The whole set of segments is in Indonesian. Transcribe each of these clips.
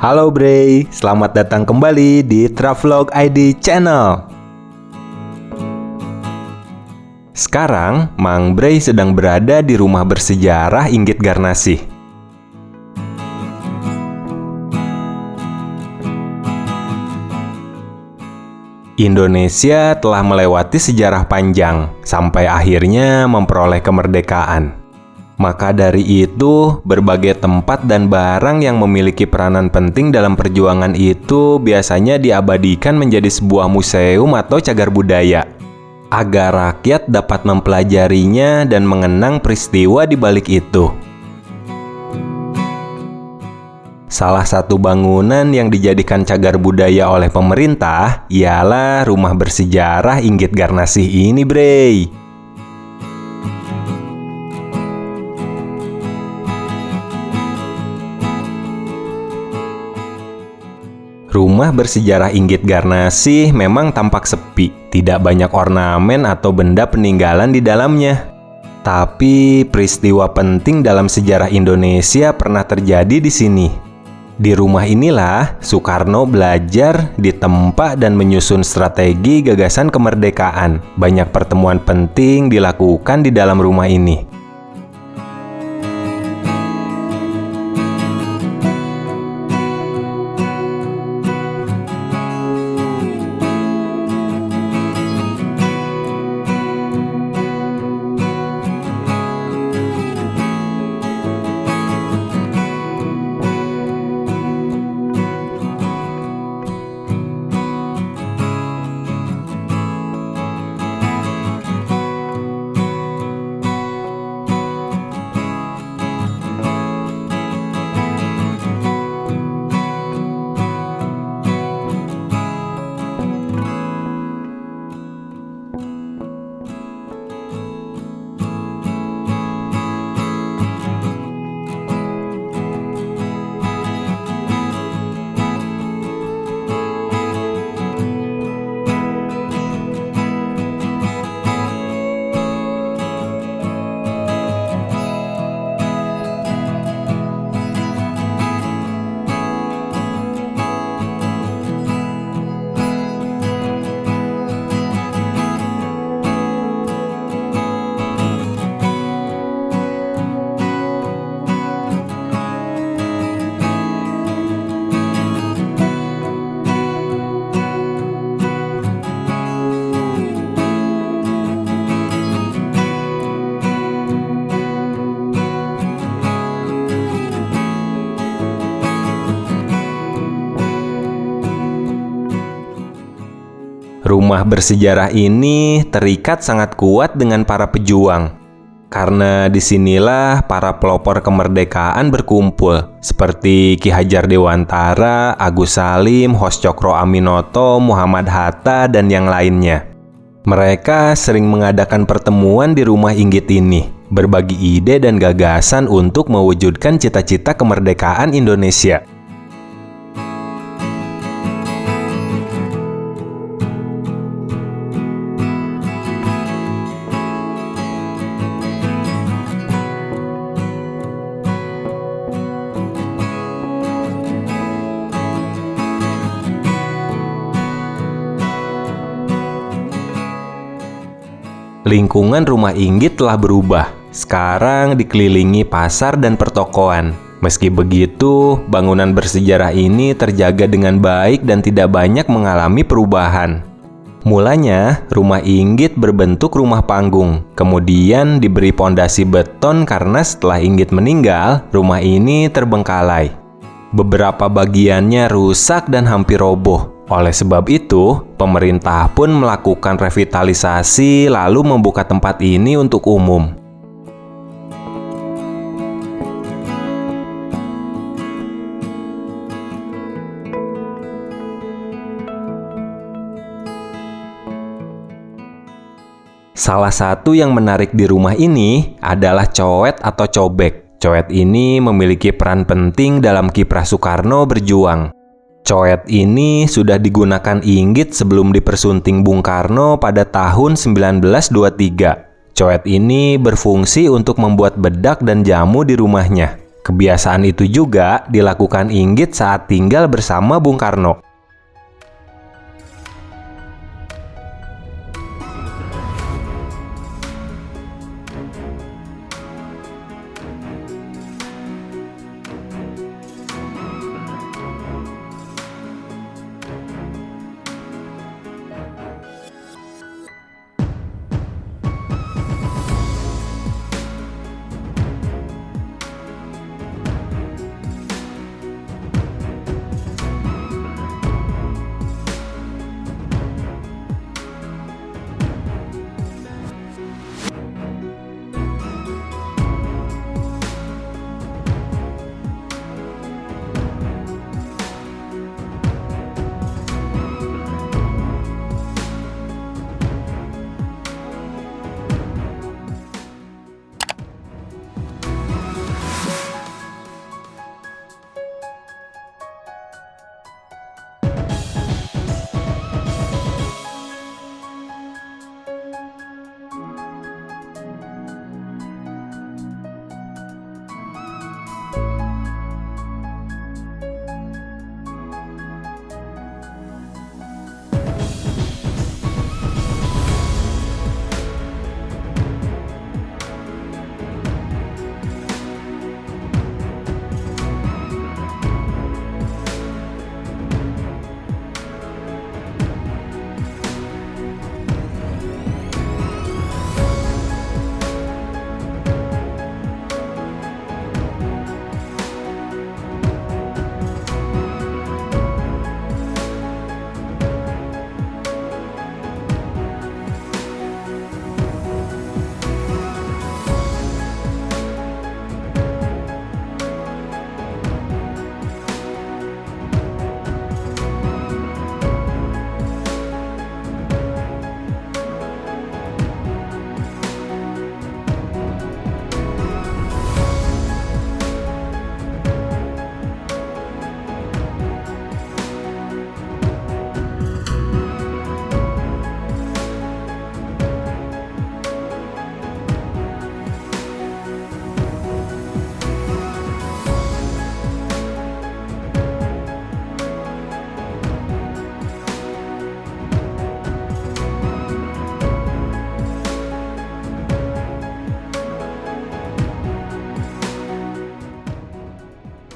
Halo Bray, selamat datang kembali di Travelog ID Channel. Sekarang, Mang Bray sedang berada di rumah bersejarah Inggit Garnasih. Indonesia telah melewati sejarah panjang sampai akhirnya memperoleh kemerdekaan. Maka dari itu, berbagai tempat dan barang yang memiliki peranan penting dalam perjuangan itu biasanya diabadikan menjadi sebuah museum atau cagar budaya, agar rakyat dapat mempelajarinya dan mengenang peristiwa di balik itu. Salah satu bangunan yang dijadikan cagar budaya oleh pemerintah ialah rumah bersejarah Inggit Garnasih ini, Bray. Rumah bersejarah Inggit Garnasih memang tampak sepi, tidak banyak ornamen atau benda peninggalan di dalamnya. Tapi peristiwa penting dalam sejarah Indonesia pernah terjadi di sini. Di rumah inilah Soekarno belajar, ditempa dan menyusun strategi gagasan kemerdekaan. Banyak pertemuan penting dilakukan di dalam rumah ini. Rumah bersejarah ini terikat sangat kuat dengan para pejuang, karena disinilah para pelopor kemerdekaan berkumpul, seperti Ki Hajar Dewantara, Agus Salim, Hos Cokro Aminoto, Muhammad Hatta, dan yang lainnya. Mereka sering mengadakan pertemuan di rumah Inggit ini, berbagi ide dan gagasan untuk mewujudkan cita-cita kemerdekaan Indonesia. Lingkungan rumah Inggit telah berubah. Sekarang dikelilingi pasar dan pertokoan. Meski begitu, bangunan bersejarah ini terjaga dengan baik dan tidak banyak mengalami perubahan. Mulanya, rumah Inggit berbentuk rumah panggung. Kemudian diberi pondasi beton karena setelah Inggit meninggal, rumah ini terbengkalai. Beberapa bagiannya rusak dan hampir roboh. Oleh sebab itu, pemerintah pun melakukan revitalisasi lalu membuka tempat ini untuk umum. Salah satu yang menarik di rumah ini adalah coet atau cobek. Coet ini memiliki peran penting dalam kiprah Soekarno berjuang. Coet ini sudah digunakan Inggit sebelum dipersunting Bung Karno pada tahun 1923. Coet ini berfungsi untuk membuat bedak dan jamu di rumahnya. Kebiasaan itu juga dilakukan Inggit saat tinggal bersama Bung Karno.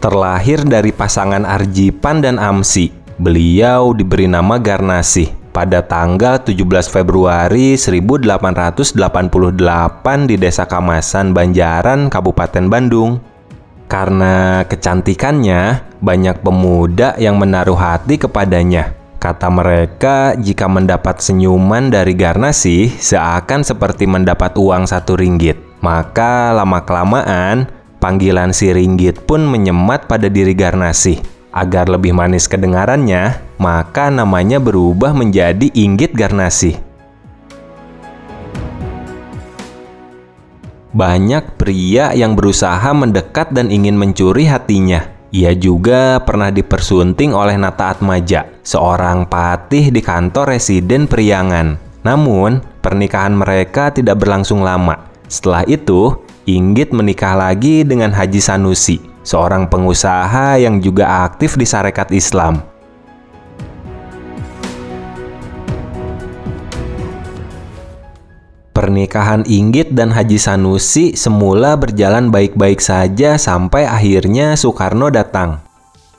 Terlahir dari pasangan Arjipan dan Amsi, beliau diberi nama Garnasih pada tanggal 17 Februari 1888 di Desa Kamasan, Banjaran, Kabupaten Bandung. Karena kecantikannya, banyak pemuda yang menaruh hati kepadanya. Kata mereka, jika mendapat senyuman dari Garnasih, seakan seperti mendapat uang 1 ringgit. Maka lama-kelamaan, panggilan si Ringgit pun menyemat pada diri Garnasih. Agar lebih manis kedengarannya, maka namanya berubah menjadi Inggit Garnasih. Banyak pria yang berusaha mendekat dan ingin mencuri hatinya. Ia juga pernah dipersunting oleh Nata Atmaja, seorang patih di kantor residen Priangan. Namun, pernikahan mereka tidak berlangsung lama. Setelah itu, Inggit menikah lagi dengan Haji Sanusi, seorang pengusaha yang juga aktif di Sarekat Islam. Pernikahan Inggit dan Haji Sanusi semula berjalan baik-baik saja sampai akhirnya Soekarno datang.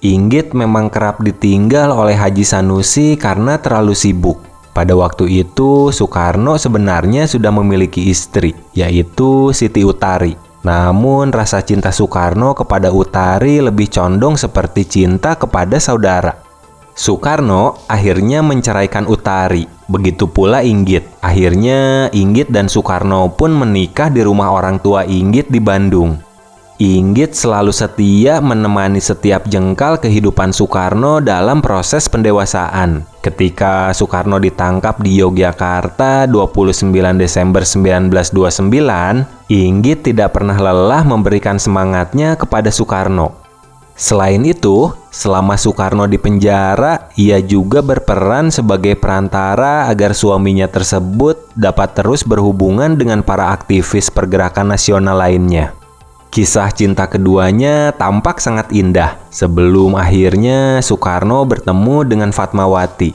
Inggit memang kerap ditinggal oleh Haji Sanusi karena terlalu sibuk. Pada waktu itu, Soekarno sebenarnya sudah memiliki istri, yaitu Siti Utari. Namun, rasa cinta Soekarno kepada Utari lebih condong seperti cinta kepada saudara. Soekarno akhirnya menceraikan Utari, begitu pula Inggit. Akhirnya, Inggit dan Soekarno pun menikah di rumah orang tua Inggit di Bandung. Inggit selalu setia menemani setiap jengkal kehidupan Soekarno dalam proses pendewasaan. Ketika Soekarno ditangkap di Yogyakarta 29 Desember 1929, Inggit tidak pernah lelah memberikan semangatnya kepada Soekarno. Selain itu, selama Soekarno di penjara, ia juga berperan sebagai perantara agar suaminya tersebut dapat terus berhubungan dengan para aktivis pergerakan nasional lainnya. Kisah cinta keduanya tampak sangat indah sebelum akhirnya Soekarno bertemu dengan Fatmawati.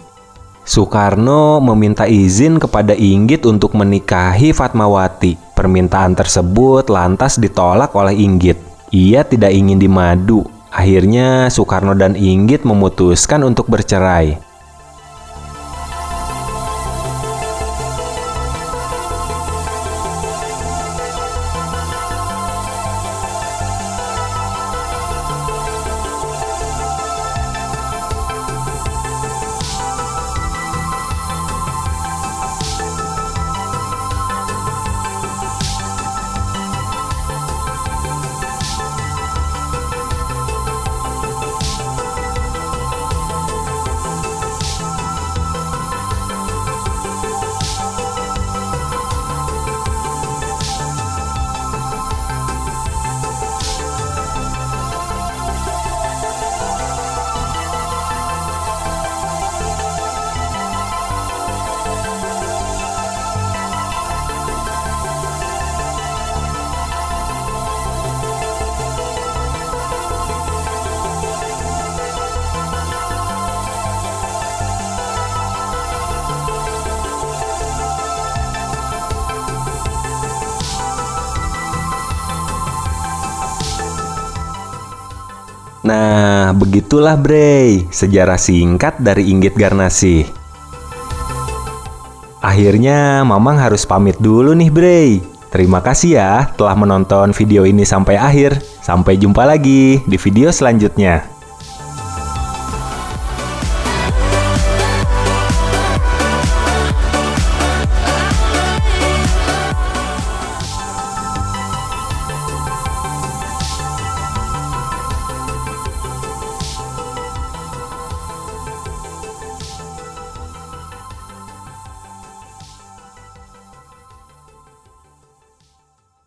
Soekarno meminta izin kepada Inggit untuk menikahi Fatmawati. Permintaan tersebut lantas ditolak oleh Inggit. Ia tidak ingin dimadu. Akhirnya Soekarno dan Inggit memutuskan untuk bercerai. Nah, begitulah Bre, sejarah singkat dari Inggit Garnasih. Akhirnya, Mamang harus pamit dulu nih Bre. Terima kasih ya telah menonton video ini sampai akhir. Sampai jumpa lagi di video selanjutnya.